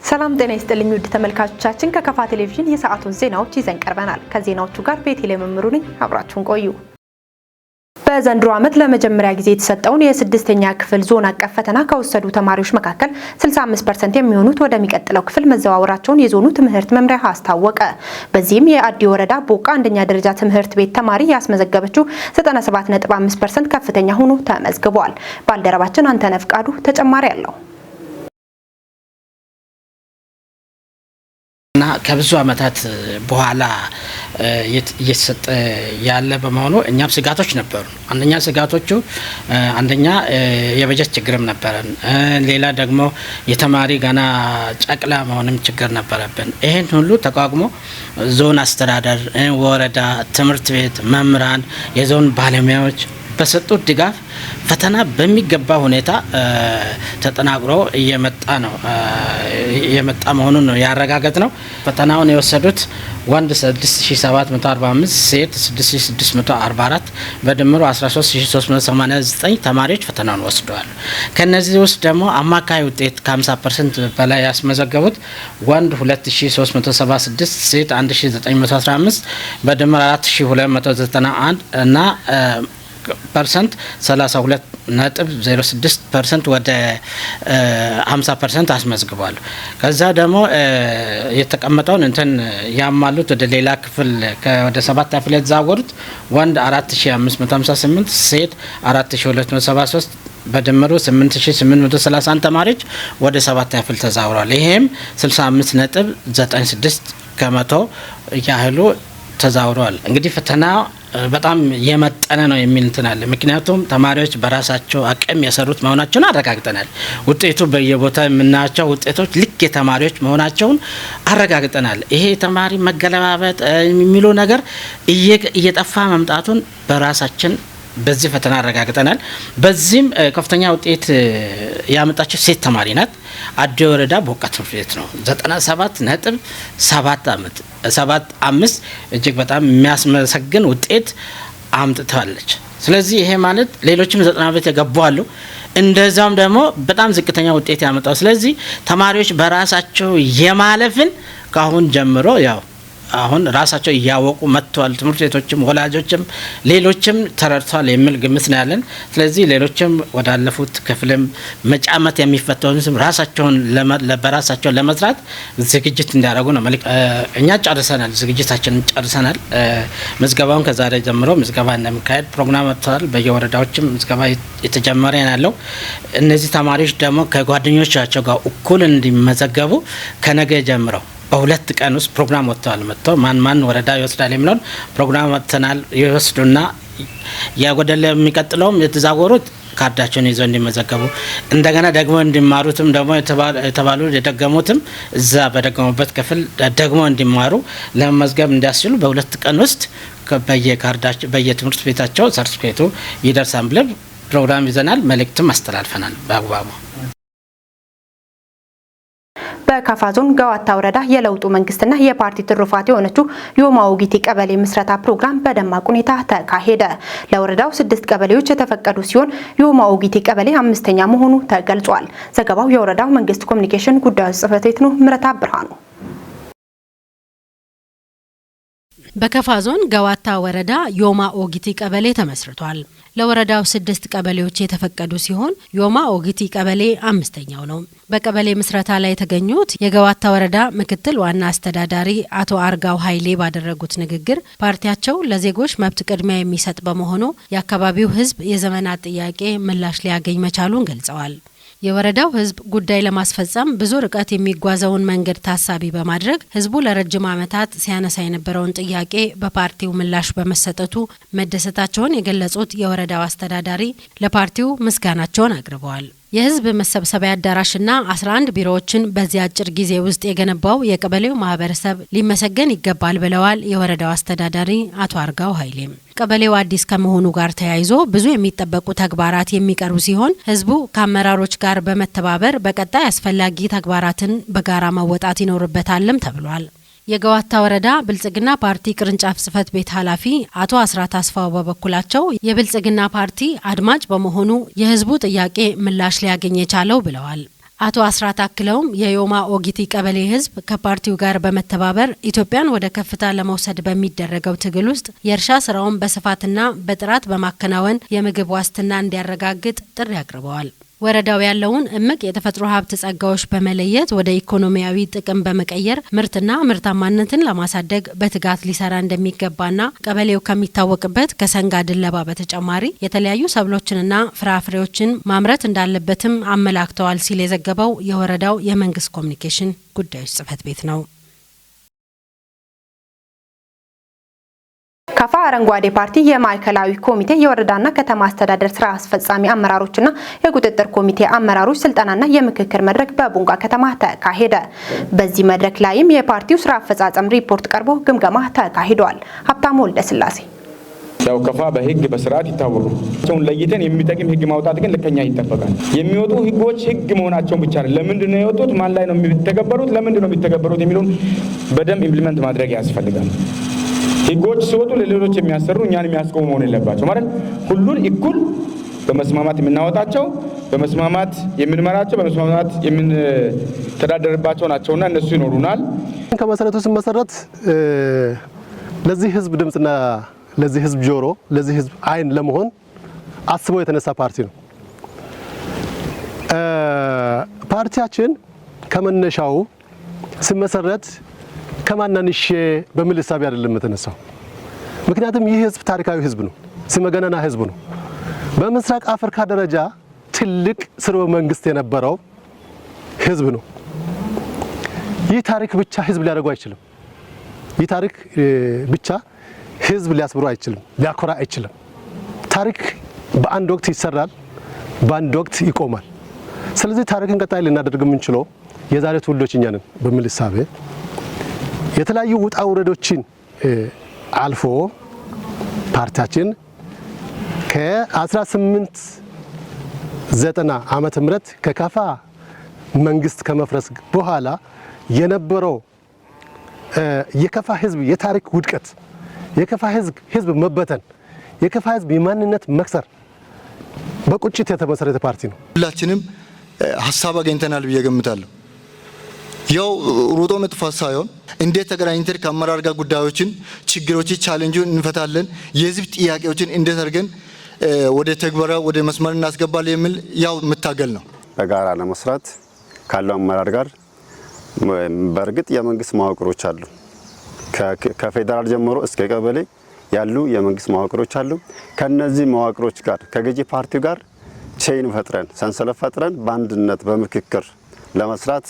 ሰላም ጤና ይስጥልኝ ውድ ተመልካቾቻችን ከከፋ ቴሌቪዥን የሰዓቱን ዜናዎች ይዘን ቀርበናል። ከዜናዎቹ ጋር ቤቴሌም መምሩ ነኝ። አብራችሁን ቆዩ። በዘንድሮ ዓመት ለመጀመሪያ ጊዜ የተሰጠውን የስድስተኛ ክፍል ዞን አቀፍ ፈተና ከወሰዱ ተማሪዎች መካከል 65% የሚሆኑት ወደሚቀጥለው ክፍል መዘዋወራቸውን የዞኑ ትምህርት መምሪያ አስታወቀ። በዚህም የአዲ ወረዳ ቦቃ አንደኛ ደረጃ ትምህርት ቤት ተማሪ ያስመዘገበችው 97.5% ከፍተኛ ሆኖ ተመዝግቧል። ባልደረባችን አንተነህ ፍቃዱ ተጨማሪ አለው። ከብዙ አመታት በኋላ እየተሰጠ ያለ በመሆኑ እኛም ስጋቶች ነበሩ። አንደኛ የበጀት ችግርም ነበረን። ሌላ ደግሞ የተማሪ ገና ጨቅላ መሆንም ችግር ነበረብን። ይሄን ሁሉ ተቋቁሞ ዞን አስተዳደር፣ ወረዳ ትምህርት ቤት መምህራን፣ የዞን ባለሙያዎች በሰጡት ድጋፍ ፈተና በሚገባ ሁኔታ ተጠናክሮ እየመጣ መሆኑን ነው ያረጋገጥነው። ፈተናውን የወሰዱት ወንድ 6745፣ ሴት 6644 በድምሩ 13389 ተማሪዎች ፈተናውን ወስደዋል። ከነዚህ ውስጥ ደግሞ አማካይ ውጤት ከ50% በላይ ያስመዘገቡት ወንድ 2376፣ ሴት 1915 በድምሩ 4291 እና ፐርሰንት 32.06% ወደ 50% አስመዝግቧል። ከዛ ደግሞ የተቀመጠውን ያማሉት ወደ ሌላ ክፍል ወደ 7 ክፍል የተዛወሩት ወንድ 4558፣ ሴት 4273 በድምሩ 8831 ተማሪዎች ወደ 7 ክፍል ተዛውረዋል። ይሄም 65.96% ያህሉ ተዛውረዋል። እንግዲህ ፈተና በጣም የመጠነ ነው የሚል አለ። ምክንያቱም ተማሪዎች በራሳቸው አቅም የሰሩት መሆናቸውን አረጋግጠናል። ውጤቱ በየቦታው የምናያቸው ውጤቶች ልክ የተማሪዎች መሆናቸውን አረጋግጠናል። ይሄ ተማሪ መገለባበጥ የሚለው ነገር እየጠፋ መምጣቱን በራሳችን በዚህ ፈተና አረጋግጠናል። በዚህም ከፍተኛ ውጤት ያመጣችው ሴት ተማሪ ናት። አዲ ወረዳ ቦቃ ትምህርት ቤት ነው 97.75 እጅግ በጣም የሚያስመሰግን ውጤት አምጥታለች። ስለዚህ ይሄ ማለት ሌሎችም 90 የገቡ አሉ። እንደዛም ደግሞ በጣም ዝቅተኛ ውጤት ያመጣው። ስለዚህ ተማሪዎች በራሳቸው የማለፍን ካሁን ጀምሮ አሁን ራሳቸው እያወቁ መጥተዋል። ትምህርት ቤቶችም ወላጆችም ሌሎችም ተረድተዋል የሚል ግምት ነው ያለን። ስለዚህ ሌሎችም ወዳለፉት ክፍልም መጫመት የሚፈተኑትም ራሳቸውን በራሳቸው ለመስራት ዝግጅት እንዲያደርጉ ነው መልእክት። እኛ ጨርሰናል፣ ዝግጅታችንን ጨርሰናል። ምዝገባውን ከዛሬ ጀምሮ ምዝገባ እንደሚካሄድ ፕሮግራም ወጥቷል። በየወረዳዎችም ምዝገባ የተጀመረ ያለው። እነዚህ ተማሪዎች ደግሞ ከጓደኞቻቸው ጋር እኩል እንዲመዘገቡ ከነገ ጀምረው በሁለት ቀን ውስጥ ፕሮግራም ወጥቷል። መጥተው ማን ወረዳ ይወስዳል የሚለውን ፕሮግራም ወጥተናል። ይወስዱና ያጎደለ የሚቀጥለውም የተዛወሩት ካርዳቸውን ይዘው እንዲመዘገቡ እንደገና ደግሞ እንዲማሩትም ደግሞ የተባሉ የደገሙትም እዛ በደገሙበት ክፍል ደግሞ እንዲማሩ ለመመዝገብ እንዲያስችሉ በሁለት ቀን ውስጥ በየካርዳቸው በየትምህርት ቤታቸው ሰርቲፊኬቱ ይደርሳል ብለን ፕሮግራም ይዘናል። መልእክትም አስተላልፈናል በአግባቡ። በካፋ ዞን ገዋታ ወረዳ የለውጡ መንግስትና የፓርቲ ትሩፋት የሆነችው ዮማ ኦጊቲ ቀበሌ ምስረታ ፕሮግራም በደማቅ ሁኔታ ተካሄደ። ለወረዳው 6 ቀበሌዎች የተፈቀዱ ሲሆን ዮማ ኦጊቲ ቀበሌ 5ኛ መሆኑ ተገልጿል። ዘገባው የወረዳው መንግስት ኮሚኒኬሽን ጉዳዮች ጽህፈት ቤት ነው። ምረታ ብርሃኑ። በከፋ ዞን ገዋታ ወረዳ ዮማ ኦጊቲ ቀበሌ ተመስርቷል። ለወረዳው 6 ቀበሌዎች የተፈቀዱ ሲሆን ዮማ ኦጊቲ ቀበሌ 5ኛው ነው። በቀበሌ ምስረታ ላይ የተገኙት የገዋታ ወረዳ ምክትል ዋና አስተዳዳሪ አቶ አርጋው ኃይሌ ባደረጉት ንግግር ፓርቲያቸው ለዜጎች መብት ቅድሚያ የሚሰጥ በመሆኑ የአካባቢው ህዝብ የዘመናት ጥያቄ ምላሽ ሊያገኝ መቻሉን ገልጸዋል። የወረዳው ህዝብ ጉዳይ ለማስፈጸም ብዙ ርቀት የሚጓዘውን መንገድ ታሳቢ በማድረግ ህዝቡ ለረጅም ዓመታት ሲያነሳ የነበረውን ጥያቄ በፓርቲው ምላሽ በመሰጠቱ መደሰታቸውን የገለጹት የወረዳው አስተዳዳሪ ለፓርቲው ምስጋናቸውን አቅርበዋል። የህዝብ መሰብሰቢያ አዳራሽና 11 ቢሮዎችን በዚህ አጭር ጊዜ ውስጥ የገነባው የቀበሌው ማህበረሰብ ሊመሰገን ይገባል ብለዋል የወረዳው አስተዳዳሪ አቶ አርጋው ኃይሌም። ቀበሌው አዲስ ከመሆኑ ጋር ተያይዞ ብዙ የሚጠበቁ ተግባራት የሚቀርቡ ሲሆን ህዝቡ ከአመራሮች ጋር በመተባበር በቀጣይ አስፈላጊ ተግባራትን በጋራ መወጣት ይኖርበታልም ተብሏል። የገዋታ ወረዳ ብልጽግና ፓርቲ ቅርንጫፍ ጽህፈት ቤት ኃላፊ አቶ አስራት አስፋው በበኩላቸው የብልጽግና ፓርቲ አድማጭ በመሆኑ የህዝቡ ጥያቄ ምላሽ ሊያገኝ የቻለው ብለዋል። አቶ አስራት አክለውም የዮማ ኦጊቲ ቀበሌ ህዝብ ከፓርቲው ጋር በመተባበር ኢትዮጵያን ወደ ከፍታ ለመውሰድ በሚደረገው ትግል ውስጥ የእርሻ ስራውን በስፋትና በጥራት በማከናወን የምግብ ዋስትና እንዲያረጋግጥ ጥሪ አቅርበዋል። ወረዳው ያለውን እምቅ የተፈጥሮ ሀብት ጸጋዎች በመለየት ወደ ኢኮኖሚያዊ ጥቅም በመቀየር ምርትና ምርታማነትን ለማሳደግ በትጋት ሊሰራ እንደሚገባና ቀበሌው ከሚታወቅበት ከሰንጋ ድለባ በተጨማሪ የተለያዩ ሰብሎችንና ፍራፍሬዎችን ማምረት እንዳለበትም አመላክተዋል ሲል የዘገበው የወረዳው የመንግስት ኮሚኒኬሽን ጉዳዮች ጽህፈት ቤት ነው። ካፋ አረንጓዴ ፓርቲ የማዕከላዊ ኮሚቴ የወረዳና ከተማ አስተዳደር ስራ አስፈጻሚ አመራሮችና የቁጥጥር ኮሚቴ አመራሮች ስልጠናና የምክክር መድረክ በቡንጋ ከተማ ተካሄደ። በዚህ መድረክ ላይም የፓርቲው ስራ አፈጻጸም ሪፖርት ቀርቦ ግምገማ ተካሂዷል። ሀብታሙ ወልደስላሴ ያው ከፋ በህግ በስርዓት ይታወቃል። ለይተን የሚጠቅም ህግ ማውጣት ግን ለከኛ ይጠበቃል። የሚወጡ ህጎች ህግ መሆናቸውን ብቻ ነው ለምንድን ነው የወጡት፣ ማን ላይ ነው የሚተገበሩት፣ ለምንድን ነው የሚተገበሩት የሚሉን በደንብ ኢምፕሊመንት ማድረግ ያስፈልጋል። ህጎች ሲወጡ ለሌሎች የሚያሰሩ እኛን የሚያስቆሙ መሆን የለባቸው ማለት ሁሉን እኩል በመስማማት የምናወጣቸው በመስማማት የምንመራቸው በመስማማት የምንተዳደርባቸው ናቸውና እነሱ ይኖሩናል። ከመሰረቱ ስመሰረት ለዚህ ህዝብ ድምጽና ለዚህ ህዝብ ጆሮ ለዚህ ህዝብ አይን ለመሆን አስቦ የተነሳ ፓርቲ ነው። ፓርቲያችን ከመነሻው ስመሰረት ከማናንሽ በሚል ሐሳብ አይደለም የተነሳው። ምክንያቱም ይህ ህዝብ ታሪካዊ ህዝብ ነው፣ ስመገናና ህዝብ ነው። በምስራቅ አፍሪካ ደረጃ ትልቅ ስርወ መንግስት የነበረው ህዝብ ነው። ይህ ታሪክ ብቻ ህዝብ ሊያደርገው አይችልም። ይህ ታሪክ ብቻ ህዝብ ሊያስብረው አይችልም፣ ሊያኮራ አይችልም። ታሪክ በአንድ ወቅት ይሰራል፣ በአንድ ወቅት ይቆማል። ስለዚህ ታሪክን ቀጣይ ልናደርግ የምንችለው የዛሬ ትውልዶች እኛ ነን በሚል ሐሳብ የተለያዩ ውጣ ውረዶችን አልፎ ፓርቲያችን ከ1890 ዓመተ ምህረት ከካፋ መንግስት ከመፍረስ በኋላ የነበረው የካፋ ህዝብ የታሪክ ውድቀት፣ የካፋ ህዝብ መበተን፣ የካፋ ህዝብ የማንነት መክሰር በቁጭት የተመሰረተ ፓርቲ ነው። ሁላችንም ሀሳብ አገኝተናል ብዬ ገምታለሁ። ያው ሩጦ መጥፋት ሳይሆን እንዴት ተገናኝተን ከአመራር ጋር ጉዳዮችን፣ ችግሮችን፣ ቻሌንጁን እንፈታለን፣ የህዝብ ጥያቄዎችን እንዴት አድርገን ወደ ተግባራ ወደ መስመር እናስገባለን የሚል ያው መታገል ነው። በጋራ ለመስራት ካለው አመራር ጋር በእርግጥ የመንግስት መዋቅሮች አሉ። ከፌደራል ጀምሮ እስከ ቀበሌ ያሉ የመንግስት መዋቅሮች አሉ። ከነዚህ መዋቅሮች ጋር ከገዢ ፓርቲው ጋር ቼን ፈጥረን ሰንሰለት ፈጥረን በአንድነት በምክክር ለመስራት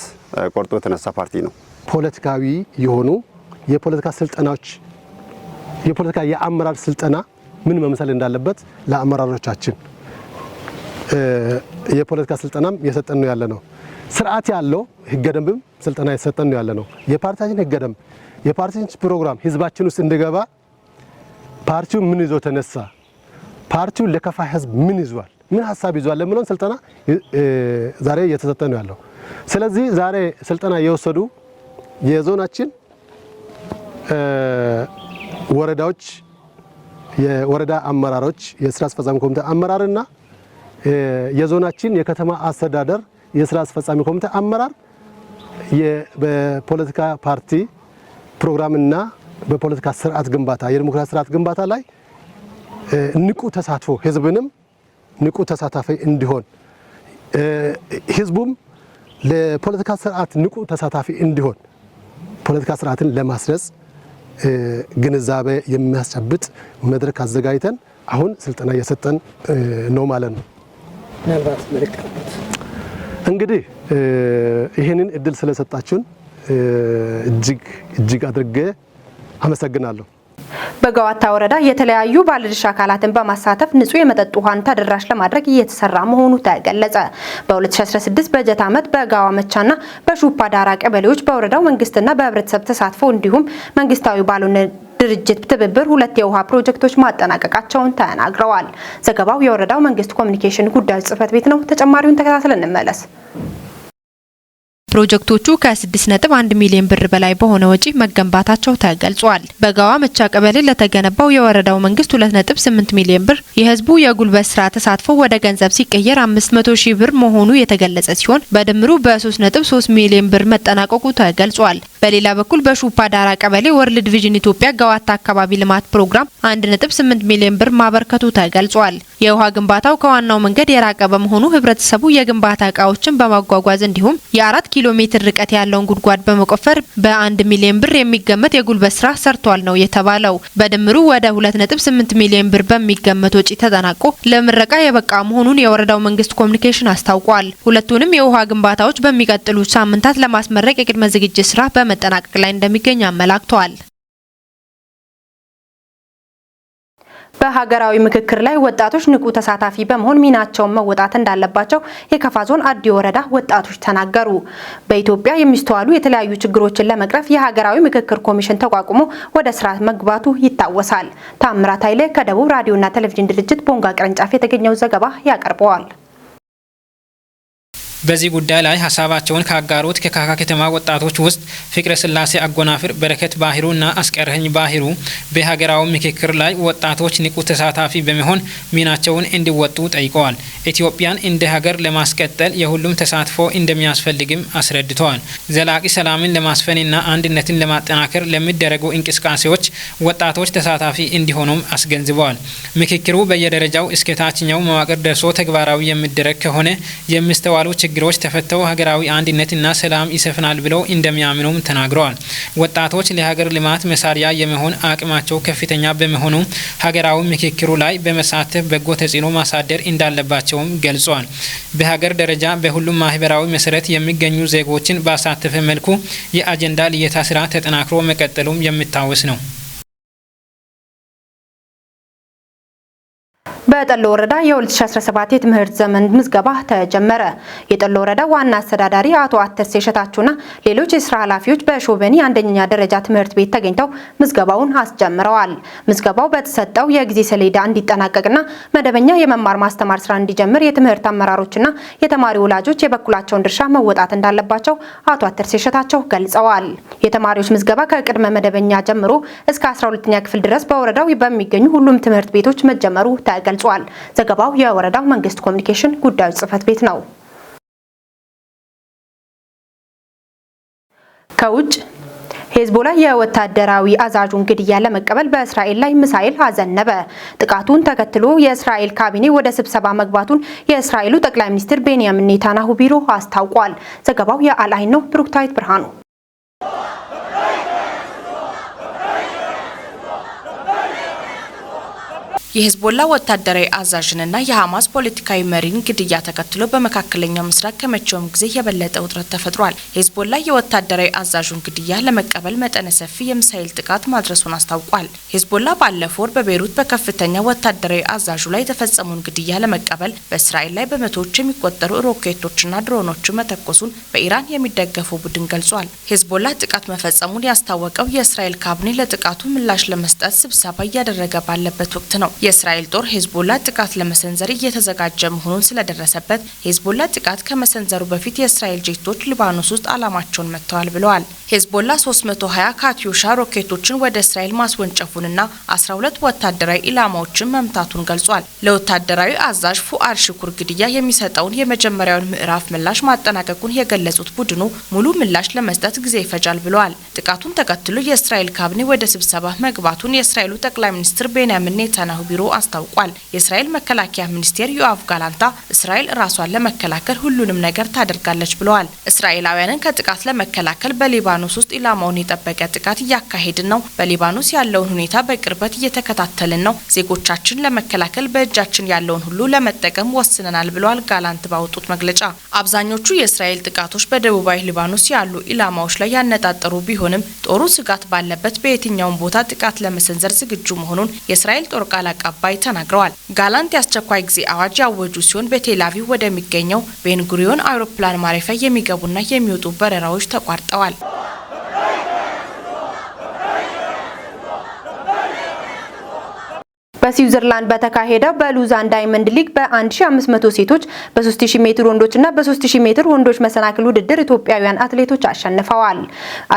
ቆርጦ የተነሳ ፓርቲ ነው። ፖለቲካዊ የሆኑ የፖለቲካ ስልጠናዎች የፖለቲካ የአመራር ስልጠና ምን መምሰል እንዳለበት ለአመራሮቻችን የፖለቲካ ስልጠናም የሰጠን ነው ያለ ነው። ስርዓት ያለው ህገ ደንብም ስልጠና የሰጠን ነው ያለ ነው። የፓርቲያችን ህገ ደንብ የፓርቲያችን ፕሮግራም ህዝባችን ውስጥ እንዲገባ ፓርቲው ምን ይዞ ተነሳ፣ ፓርቲው ለካፋ ህዝብ ምን ይዟል፣ ምን ሀሳብ ይዟል ለምለን ስልጠና ዛሬ እየተሰጠ ነው ያለው። ስለዚህ ዛሬ ስልጠና የወሰዱ የዞናችን ወረዳዎች የወረዳ አመራሮች የስራ አስፈጻሚ ኮሚቴ አመራርና የዞናችን የከተማ አስተዳደር የስራ አስፈጻሚ ኮሚቴ አመራር በፖለቲካ ፓርቲ ፕሮግራምና በፖለቲካ ስርዓት ግንባታ የዲሞክራሲ ስርዓት ግንባታ ላይ ንቁ ተሳትፎ ህዝብንም ንቁ ተሳታፊ እንዲሆን ህዝቡም ለፖለቲካ ስርዓት ንቁ ተሳታፊ እንዲሆን ፖለቲካ ስርዓትን ለማስረጽ ግንዛቤ የሚያስጨብጥ መድረክ አዘጋጅተን አሁን ስልጠና እየሰጠን ነው ማለት ነው። እንግዲህ ይህንን እድል ስለሰጣችሁን እጅግ አድርጌ አመሰግናለሁ። በጋዋታ ወረዳ የተለያዩ ባለድርሻ አካላትን በማሳተፍ ንጹህ የመጠጥ ውሃን ተደራሽ ለማድረግ እየተሰራ መሆኑ ተገለጸ። በ2016 በጀት ዓመት በጋዋ መቻና በሹፓ ዳራ ቀበሌዎች በወረዳው መንግስትና በህብረተሰብ ተሳትፎ እንዲሁም መንግስታዊ ባልሆነ ድርጅት ትብብር 2 የውሃ ፕሮጀክቶች ማጠናቀቃቸውን ተናግረዋል። ዘገባው የወረዳው መንግስት ኮሚኒኬሽን ጉዳዮች ጽህፈት ቤት ነው። ተጨማሪውን ተከታትለን እንመለስ። ፕሮጀክቶቹ ከ6.1 ሚሊዮን ብር በላይ በሆነ ወጪ መገንባታቸው ተገልጿል። በጋዋ መቻ ቀበሌ ለተገነባው የወረዳው መንግስት 2.8 ሚሊዮን ብር የህዝቡ የጉልበት ስራ ተሳትፎ ወደ ገንዘብ ሲቀየር 500 ሺህ ብር መሆኑ የተገለጸ ሲሆን በድምሩ በ3.3 ሚሊዮን ብር መጠናቀቁ ተገልጿል። በሌላ በኩል በሹፓ ዳራ ቀበሌ ወርልድ ቪዥን ኢትዮጵያ ገዋታ አካባቢ ልማት ፕሮግራም 1.8 ሚሊዮን ብር ማበርከቱ ተገልጿል። የውሃ ግንባታው ከዋናው መንገድ የራቀ በመሆኑ ህብረተሰቡ የግንባታ እቃዎችን በማጓጓዝ እንዲሁም የ4 ኪሎ ሜትር ርቀት ያለውን ጉድጓድ በመቆፈር በ1 ሚሊዮን ብር የሚገመት የጉልበት ስራ ሰርቷል ነው የተባለው። በድምሩ ወደ 2.8 ሚሊዮን ብር በሚገመት ወጪ ተጠናቆ ለምረቃ የበቃ መሆኑን የወረዳው መንግስት ኮሚኒኬሽን አስታውቋል። ሁለቱንም የውሃ ግንባታዎች በሚቀጥሉት ሳምንታት ለማስመረቅ የቅድመ ዝግጅት ስራ በመጠናቀቅ ላይ እንደሚገኝ አመላክተዋል። በሀገራዊ ምክክር ላይ ወጣቶች ንቁ ተሳታፊ በመሆን ሚናቸውን መወጣት እንዳለባቸው የከፋ ዞን አዲ ወረዳ ወጣቶች ተናገሩ። በኢትዮጵያ የሚስተዋሉ የተለያዩ ችግሮችን ለመቅረፍ የሀገራዊ ምክክር ኮሚሽን ተቋቁሞ ወደ ስራ መግባቱ ይታወሳል። ታምራት ኃይሌ ከደቡብ ራዲዮና ቴሌቪዥን ድርጅት ቦንጋ ቅርንጫፍ የተገኘው ዘገባ ያቀርበዋል። በዚህ ጉዳይ ላይ ሀሳባቸውን ካጋሩት ከካካ ከተማ ወጣቶች ውስጥ ፍቅረ ስላሴ አጎናፍር፣ በረከት ባህሩና አስቀረኝ ባህሩ በሀገራዊ ምክክር ላይ ወጣቶች ንቁ ተሳታፊ በመሆን ሚናቸውን እንዲወጡ ጠይቀዋል። ኢትዮጵያን እንደ ሀገር ለማስቀጠል የሁሉም ተሳትፎ እንደሚያስፈልግም አስረድተዋል። ዘላቂ ሰላምን ለማስፈንና አንድነትን ለማጠናከር ለሚደረጉ እንቅስቃሴዎች ወጣቶች ተሳታፊ እንዲሆኑም አስገንዝበዋል። ምክክሩ በየደረጃው እስከ ታችኛው መዋቅር ደርሶ ተግባራዊ የሚደረግ ከሆነ የሚስተዋሉ ችግሮች ተፈተው ሀገራዊ አንድነትና ሰላም ይሰፍናል ብለው እንደሚያምኑም ተናግረዋል። ወጣቶች ለሀገር ልማት መሳሪያ የመሆን አቅማቸው ከፍተኛ በመሆኑ ሀገራዊ ምክክሩ ላይ በመሳተፍ በጎ ተጽዕኖ ማሳደር እንዳለባቸውም ገልጸዋል። በሀገር ደረጃ በሁሉም ማህበራዊ መሰረት የሚገኙ ዜጎችን ባሳተፈ መልኩ የአጀንዳ ልየታ ስራ ተጠናክሮ መቀጠሉም የሚታወስ ነው። በጠሎ ወረዳ የ2017 የትምህርት ዘመን ምዝገባ ተጀመረ። የጠሎ ወረዳ ዋና አስተዳዳሪ አቶ አተርሴ ሸታቹና ሌሎች የስራ ኃላፊዎች በሾበኒ አንደኛ ደረጃ ትምህርት ቤት ተገኝተው ምዝገባውን አስጀምረዋል። ምዝገባው በተሰጠው የጊዜ ሰሌዳ እንዲጠናቀቅና መደበኛ የመማር ማስተማር ስራ እንዲጀምር የትምህርት አመራሮችና የተማሪ ወላጆች የበኩላቸውን ድርሻ መወጣት እንዳለባቸው አቶ አተርሴ ሸታቸው ገልጸዋል። የተማሪዎች ምዝገባ ከቅድመ መደበኛ ጀምሮ እስከ 12ኛ ክፍል ድረስ በወረዳው በሚገኙ ሁሉም ትምህርት ቤቶች መጀመሩ ተገልጿል። ዘገባው የወረዳው መንግስት ኮሚኒኬሽን ጉዳዮች ጽህፈት ቤት ነው። ከውጭ ሄዝቦላ የወታደራዊ አዛዡን ግድያ ለመቀበል በእስራኤል ላይ ሚሳኤል አዘነበ። ጥቃቱን ተከትሎ የእስራኤል ካቢኔ ወደ ስብሰባ መግባቱን የእስራኤሉ ጠቅላይ ሚኒስትር ቤንያሚን ኔታንያሁ ቢሮ አስታውቋል። ዘገባው የአልአይን ነው። ብሩክታዊት ብርሃኑ የሄዝቦላ ወታደራዊ አዛዥንና የሐማስ ፖለቲካዊ መሪን ግድያ ተከትሎ በመካከለኛው ምስራቅ ከመቼውም ጊዜ የበለጠ ውጥረት ተፈጥሯል። ሄዝቦላ የወታደራዊ አዛዡን ግድያ ለመቀበል መጠነ ሰፊ የሚሳኤል ጥቃት ማድረሱን አስታውቋል። ሄዝቦላ ባለፈው ወር በቤይሩት በከፍተኛ ወታደራዊ አዛዡ ላይ የተፈጸመውን ግድያ ለመቀበል በእስራኤል ላይ በመቶዎች የሚቆጠሩ ሮኬቶችና ድሮኖች መተኮሱን በኢራን የሚደገፈው ቡድን ገልጿል። ሄዝቦላ ጥቃት መፈጸሙን ያስታወቀው የእስራኤል ካቢኔ ለጥቃቱ ምላሽ ለመስጠት ስብሰባ እያደረገ ባለበት ወቅት ነው። የእስራኤል ጦር ሄዝቦላ ጥቃት ለመሰንዘር እየተዘጋጀ መሆኑን ስለደረሰበት ሄዝቦላ ጥቃት ከመሰንዘሩ በፊት የእስራኤል ጄቶች ሊባኖስ ውስጥ ዓላማቸውን መጥተዋል ብለዋል። ሄዝቦላ 320 ካቲዩሻ ሮኬቶችን ወደ እስራኤል ማስወንጨፉንና 12 ወታደራዊ ኢላማዎችን መምታቱን ገልጿል። ለወታደራዊ አዛዥ ፉአድ ሽኩር ግድያ የሚሰጠውን የመጀመሪያውን ምዕራፍ ምላሽ ማጠናቀቁን የገለጹት ቡድኑ ሙሉ ምላሽ ለመስጠት ጊዜ ይፈጃል ብለዋል። ጥቃቱን ተከትሎ የእስራኤል ካቢኔ ወደ ስብሰባ መግባቱን የእስራኤሉ ጠቅላይ ሚኒስትር ቤንያሚን ኔታንያሁ ቢሮ አስታውቋል። የእስራኤል መከላከያ ሚኒስቴር ዮአቭ ጋላንታ እስራኤል ራሷን ለመከላከል ሁሉንም ነገር ታደርጋለች ብለዋል። እስራኤላውያንን ከጥቃት ለመከላከል በሊባኖስ ውስጥ ኢላማውን የጠበቀ ጥቃት እያካሄድን ነው። በሊባኖስ ያለውን ሁኔታ በቅርበት እየተከታተልን ነው። ዜጎቻችን ለመከላከል በእጃችን ያለውን ሁሉ ለመጠቀም ወስነናል ብለዋል ጋላንት ባወጡት መግለጫ። አብዛኞቹ የእስራኤል ጥቃቶች በደቡባዊ ሊባኖስ ያሉ ኢላማዎች ላይ ያነጣጠሩ ቢሆንም ጦሩ ስጋት ባለበት በየትኛውም ቦታ ጥቃት ለመሰንዘር ዝግጁ መሆኑን የእስራኤል ጦር ቃል አቀባይ ተናግረዋል። ጋላንት የአስቸኳይ ጊዜ አዋጅ ያወጁ ሲሆን በቴል አቪቭ ወደሚገኘው ቤንጉሪዮን አውሮፕላን ማረፊያ የሚገቡና የሚወጡ በረራዎች ተቋርጠዋል። በስዊዘርላንድ በተካሄደው በሉዛን ዳይመንድ ሊግ በ1500 ሴቶች በ3000 ሜትር ወንዶችና በ3000 ሜትር ወንዶች መሰናክል ውድድር ኢትዮጵያውያን አትሌቶች አሸንፈዋል።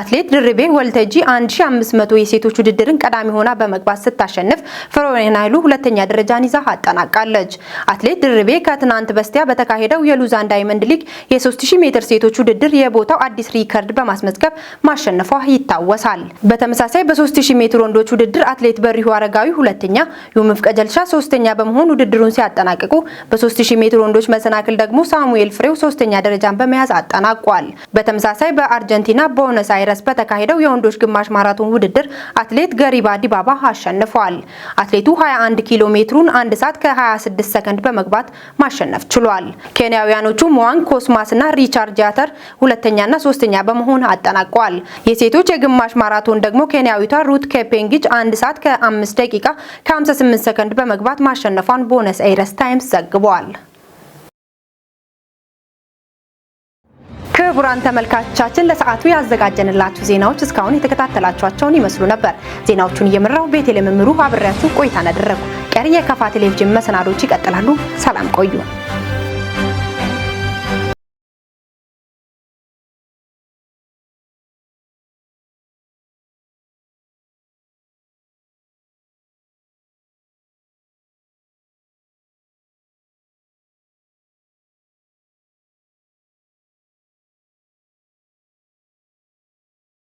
አትሌት ድርቤ ወልተጂ 1500 የሴቶች ውድድርን ቀዳሚ ሆና በመግባት ስታሸንፍ ፍሮዌን ኃይሉ ሁለተኛ ደረጃን ይዛ አጠናቃለች። አትሌት ድርቤ ከትናንት በስቲያ በተካሄደው የሉዛን ዳይመንድ ሊግ የ3000 ሜትር ሴቶች ውድድር የቦታው አዲስ ሪከርድ በማስመዝገብ ማሸነፏ ይታወሳል። በተመሳሳይ በ3000 ሜትር ወንዶች ውድድር አትሌት በሪሁ አረጋዊ ሁለተኛ ዮምፍ ቀጀልቻ ሶስተኛ በመሆን ውድድሩን ሲያጠናቅቁ በ3000 ሜትር ወንዶች መሰናክል ደግሞ ሳሙኤል ፍሬው ሶስተኛ ደረጃን በመያዝ አጠናቋል። በተመሳሳይ በአርጀንቲና ቦነስ አይረስ በተካሄደው የወንዶች ግማሽ ማራቶን ውድድር አትሌት ገሪባ ዲባባ አሸንፏል። አትሌቱ 21 ኪሎ ሜትሩን 1 ሰዓት ከ26 ሰከንድ በመግባት ማሸነፍ ችሏል። ኬንያውያኖቹ ሞዋን ኮስማስና ሪቻርድ ጃተር ሁለተኛና ሶስተኛ በመሆን አጠናቋል። የሴቶች የግማሽ ማራቶን ደግሞ ኬንያዊቷ ሩት ኬፔንጊች 1 ሰዓት ከ5 ደቂቃ ከ58 ሰከንድ በመግባት ማሸነፏን ቦነስ አይረስ ታይምስ ዘግቧል። ክቡራን ተመልካቾቻችን ለሰዓቱ ያዘጋጀንላችሁ ዜናዎች እስካሁን የተከታተላችኋቸውን ይመስሉ ነበር። ዜናዎቹን እየመራው ቤተልሔም መምሩ አብሬያችሁ ቆይታ አደረኩ። ቀሪ የከፋ ቴሌቪዥን መሰናዶች ይቀጥላሉ። ሰላም ቆዩ።